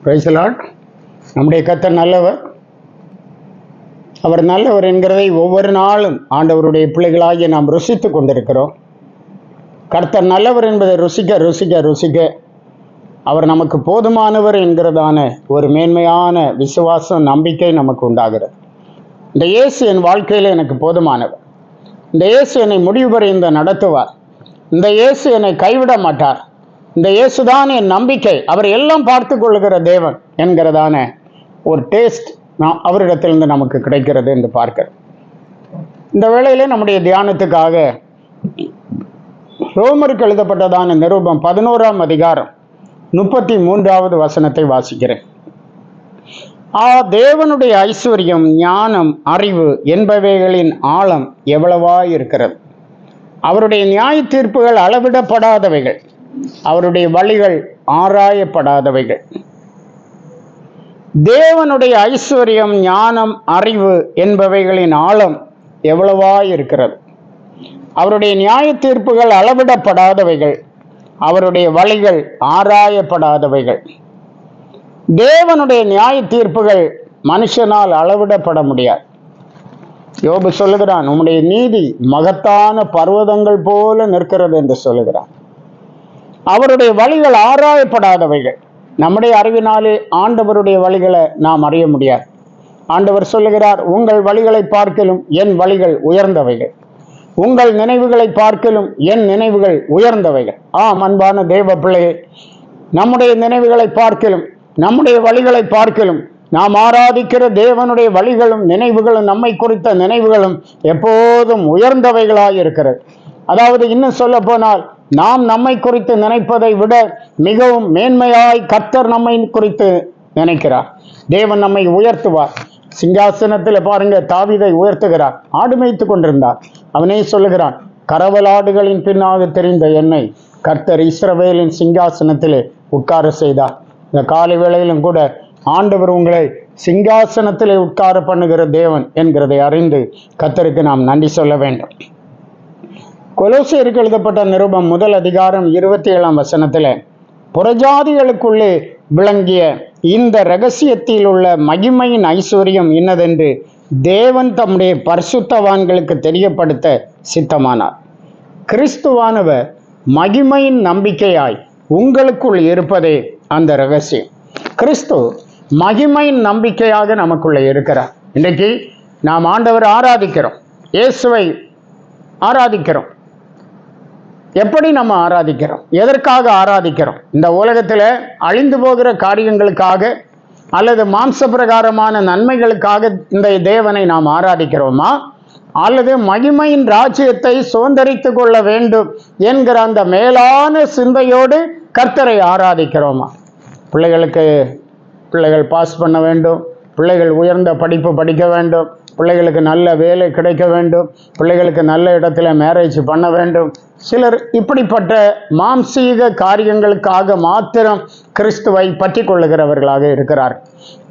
Praise the Lord. நம்முடைய கர்த்தர் நல்லவர். அவர் நல்லவர் என்கிறதை ஒவ்வொரு நாளும் ஆண்டவருடைய பிள்ளைகளாகிய நாம் ருசித்து கொண்டிருக்கிறோம். கர்த்தர் நல்லவர் என்பதை ருசிக்க ருசிக்க ருசிக்க அவர் நமக்கு போதுமானவர் என்கிறதான ஒரு மேன்மையான விசுவாசம், நம்பிக்கை நமக்கு உண்டாகிறது. இந்த இயேசு என் வாழ்க்கையில் எனக்கு போதுமானவர். இந்த இயேசு என்னை முடிவு வரை நடத்துவார். இந்த இயேசு என்னை கைவிட மாட்டார். இந்த இயேசுதான் என் நம்பிக்கை. அவர் எல்லாம் பார்த்து கொள்ளுகிற தேவன் என்கிறதான ஒரு டேஸ்ட் அவரிடத்திலிருந்து நமக்கு கிடைக்கிறது என்று பார்க்கிறோம். இந்த வேளையிலே நம்முடைய தியானத்துக்காக ரோமருக்கு எழுதப்பட்டதான நிருபம் 11ஆம் அதிகாரம் 33வது வசனத்தை வாசிக்கிறேன். தேவனுடைய ஐஸ்வர்யம், ஞானம், அறிவு என்பவைகளின் ஆழம் எவ்வளவாய் இருக்கிறது. அவருடைய நியாய தீர்ப்புகள் அளவிடப்படாதவைகள், அவருடைய வழிகள் ஆராயப்படாதவைகள். தேவனுடைய ஐஸ்வர்யம், ஞானம், அறிவு என்பவைகளின் ஆழம் எவ்வளவாய் இருக்கிறது. அவருடைய நியாய தீர்ப்புகள் அளவிடப்படாதவைகள், அவருடைய வழிகள் ஆராயப்படாதவைகள். தேவனுடைய நியாய தீர்ப்புகள் மனுஷனால் அளவிடப்பட முடியாது. யோபு சொல்லுகிறான், உம்முடைய நீதி மகத்தான பர்வதங்கள் போல நிற்கிறது என்று சொல்லுகிறான். அவருடைய வழிகள் ஆராயப்படாதவைகள். நம்முடைய அறிவினாலே ஆண்டவருடைய வழிகளை நாம் அறிய முடியாது. ஆண்டவர் சொல்லுகிறார், உங்கள் வழிகளை பார்க்கலும் என் வழிகள் உயர்ந்தவைகள், உங்கள் நினைவுகளை பார்க்கலும் என் நினைவுகள் உயர்ந்தவைகள். அன்பான தேவ பிள்ளையே, நம்முடைய நினைவுகளை பார்க்கலும் நம்முடைய வழிகளை பார்க்கலும் நாம் ஆராதிக்கிற தேவனுடைய வழிகளும் நினைவுகளும், நம்மை குறித்த நினைவுகளும் எப்போதும் உயர்ந்தவைகளாய் இருக்கிறது. அதாவது இன்னும் சொல்ல போனால், நாம் நம்மை குறித்து நினைப்பதை விட மிகவும் மேன்மையாய் கர்த்தர் நம்மை குறித்து நினைக்கிறார். தேவன் நம்மை உயர்த்துவார். சிங்காசனத்தில் பாருங்க, தாவீதை உயர்த்துகிறார். ஆடு மேய்த்து கொண்டிருந்தார். அவனே சொல்லுகிறான், கரவலாடுகளின் பின்னாக தெரிந்த என்னை கர்த்தர் இஸ்ரவேலின் சிங்காசனத்திலே உட்கார செய்தார். இந்த காலை வேளையிலும் கூட ஆண்டவர் உங்களை சிங்காசனத்திலே உட்கார பண்ணுகிற தேவன் என்கிறதை அறிந்து கர்த்தருக்கு நாம் நன்றி சொல்ல வேண்டும். கொலோசியருக்கு எழுதப்பட்ட நிருபம் 1 அதிகாரம் 27ஆம் வசனத்தில், புறஜாதிகளுக்குள்ளே விளங்கிய இந்த இரகசியத்தில் உள்ள மகிமையின் ஐஸ்வர்யம் இன்னதென்று தேவன் தம்முடைய பரிசுத்தவான்களுக்கு தெரியப்படுத்த சித்தமானார். கிறிஸ்துவானவர் மகிமையின் நம்பிக்கையாய் உங்களுக்குள் இருப்பதே அந்த இரகசியம். கிறிஸ்து மகிமையின் நம்பிக்கையாக நமக்குள்ளே இருக்கிறார். இன்றைக்கு நாம் ஆண்டவர் ஆராதிக்கிறோம், இயேசுவை ஆராதிக்கிறோம். எப்படி நம்ம ஆராதிக்கிறோம்? எதற்காக ஆராதிக்கிறோம்? இந்த உலகத்தில் அழிந்து போகிற காரியங்களுக்காக அல்லது மாம்ச பிரகாரமான நன்மைகளுக்காக இந்த தேவனை நாம் ஆராதிக்கிறோமா, அல்லது மகிமையின் ராஜ்யத்தை சுதந்தரித்து கொள்ள வேண்டும் என்கிற அந்த மேலான சிந்தையோடு கர்த்தரை ஆராதிக்கிறோமா? பிள்ளைகள் பாஸ் பண்ண வேண்டும், பிள்ளைகள் உயர்ந்த படிப்பு படிக்க வேண்டும், பிள்ளைகளுக்கு நல்ல வேலை கிடைக்க வேண்டும், பிள்ளைகளுக்கு நல்ல இடத்துல மேரேஜ் பண்ண வேண்டும். சிலர் இப்படிப்பட்ட மாம்சீக காரியங்களுக்காக மாத்திரம் கிறிஸ்துவை பற்றி கொள்ளுகிறவர்களாக இருக்கிறார்.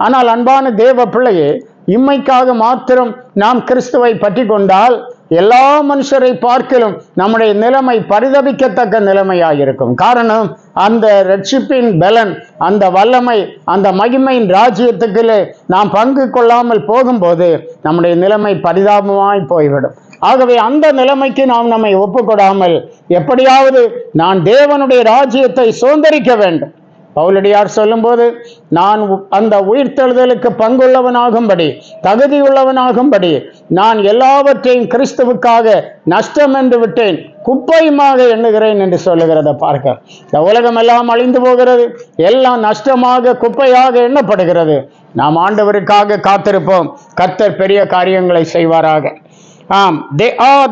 ஆனால் அன்பான தேவ பிள்ளையே, இம்மைக்காக மாத்திரம் நாம் கிறிஸ்துவை பற்றி கொண்டால் எல்லா மனுஷரை பார்க்கலும் நம்முடைய நிலைமை பரிதபிக்கத்தக்க நிலைமையாயிருக்கும். காரணம், அந்த ரட்சிப்பின் பலன், அந்த வல்லமை, அந்த மகிமையின் ராஜ்யத்துக்குள்ளே நாம் பங்கு கொள்ளாமல் போகும்போது நம்முடைய நிலைமை பரிதாபமாய் போய்விடும். ஆகவே அந்த நிலைமைக்கு நாம் நம்மை ஒப்புக்கொடாமல் எப்படியாவது நான் தேவனுடைய ராஜ்யத்தை சுதந்தரிக்க வேண்டும். பவுலடியார் சொல்லும்போது, நான் அந்த உயிர்த்தெழுதலுக்கு பங்குள்ளவனாகும்படி, தகுதியுள்ளவனாகும்படி நான் எல்லாவற்றையும் கிறிஸ்துவுக்காக நஷ்டம் என்று விட்டேன், குப்பையுமாக எண்ணுகிறேன் என்று சொல்லுகிறத பார்க்க. இந்த உலகம் எல்லாம் அழிந்து போகிறது, எல்லாம் நஷ்டமாக குப்பையாக எண்ணப்படுகிறது. நாம் ஆண்டவருக்காக காத்திருப்போம். கர்த்தர் பெரிய காரியங்களை செய்வாராக.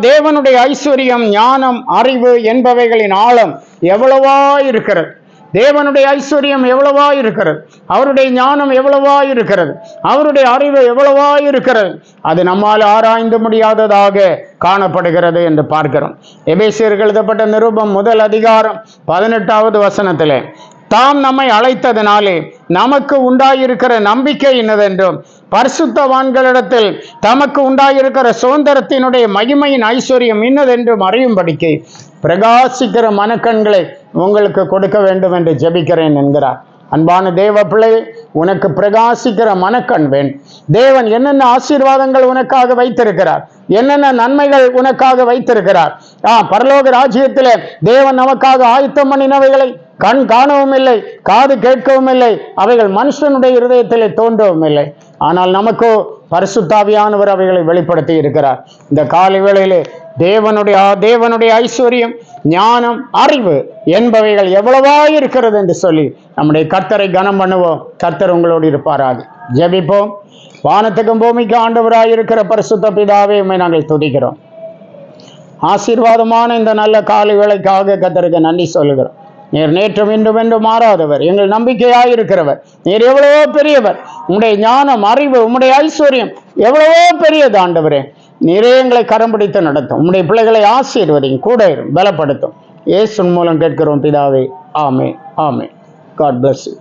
தேவனுடைய ஐஸ்வர்யம், ஞானம், அறிவு என்பவைகளின் ஆழம் எவ்வளவா இருக்கிறது. தேவனுடைய ஐஸ்வர்யம் எவ்வளவா இருக்கிறது, அவருடைய ஞானம் எவ்வளவா இருக்கிறது, அவருடைய அறிவு எவ்வளவா இருக்கிறது. அது நம்மால் ஆராய்ந்து முடியாததாக காணப்படுகிறது என்று பார்க்கிறோம். எபேசியருக்கு எழுதப்பட்ட நிருபம் 1 அதிகாரம் 18வது வசனத்திலே, தாம் நம்மை அழைத்ததினாலே நமக்கு உண்டாயிருக்கிற நம்பிக்கை இன்னதென்றும் பரிசுத்தவான்களிடத்தில் தமக்கு உண்டாயிருக்கிற சுதந்திரத்தினுடைய மகிமையின் ஐஸ்வர்யம் இன்னதென்றும் அறியும்படிக்கு பிரகாசிக்கிற மனக்கண்களை உங்களுக்கு கொடுக்க வேண்டும் என்று ஜெபிக்கிறேன் என்கிறார். அன்பான தேவ பிள்ளை, உனக்கு பிரகாசிக்கிற மனக்கண் வேண்டும். தேவன் என்னென்ன ஆசீர்வாதங்கள் உனக்காக வைத்திருக்கிறார், என்னென்ன நன்மைகள் உனக்காக வைத்திருக்கிறார். பரலோக ராஜ்யத்திலே தேவன் நமக்காக ஆயத்தம் பண்ணினவைகளை கண் காணவும் இல்லை, காது கேட்கவும் இல்லை, அவைகள் மனுஷனுடைய இருதயத்திலே தோன்றவும் இல்லை. ஆனால் நமக்கோ பரிசுத்தாவியானவர் அவைகளை வெளிப்படுத்தி இருக்கிறார். இந்த காலை வேளையிலே தேவனுடைய ஐஸ்வர்யம், ஞானம், அறிவு என்பவைகள் எவ்வளவா இருக்கிறது என்று சொல்லி நம்முடைய கர்த்தரை கனம் பண்ணுவோம். கர்த்தர் உங்களோடு இருப்பாராக. ஜெபிப்போம். வானத்துக்கும் பூமிக்கு ஆண்டவராய் இருக்கிற பரிசுத்த பிதாவே, உம்மை நாங்கள் துதிக்கிறோம். ஆசீர்வாதமான இந்த நல்ல காலை வேளைக்காக கர்த்தருக்கு நன்றி சொல்லுகிறோம். நீர் நேற்றும் இன்றும் என்றும் மாறாதவர், எங்கள் நம்பிக்கையாயிருக்கிறவர். நீர் எவ்வளவோ பெரியவர். உம்முடைய ஞானம், அறிவு, உம்முடைய ஐஸ்வர்யம் எவ்வளவோ பெரியது ஆண்டவரே. நீரே எங்களை கரம் பிடித்து நடத்தும். உம்முடைய பிள்ளைகளை ஆசீர்வதியும், கூட பலப்படுத்தும். இயேசு மூலம் கேட்கிறோம் பிதாவே. ஆமென். ஆமென். God bless you.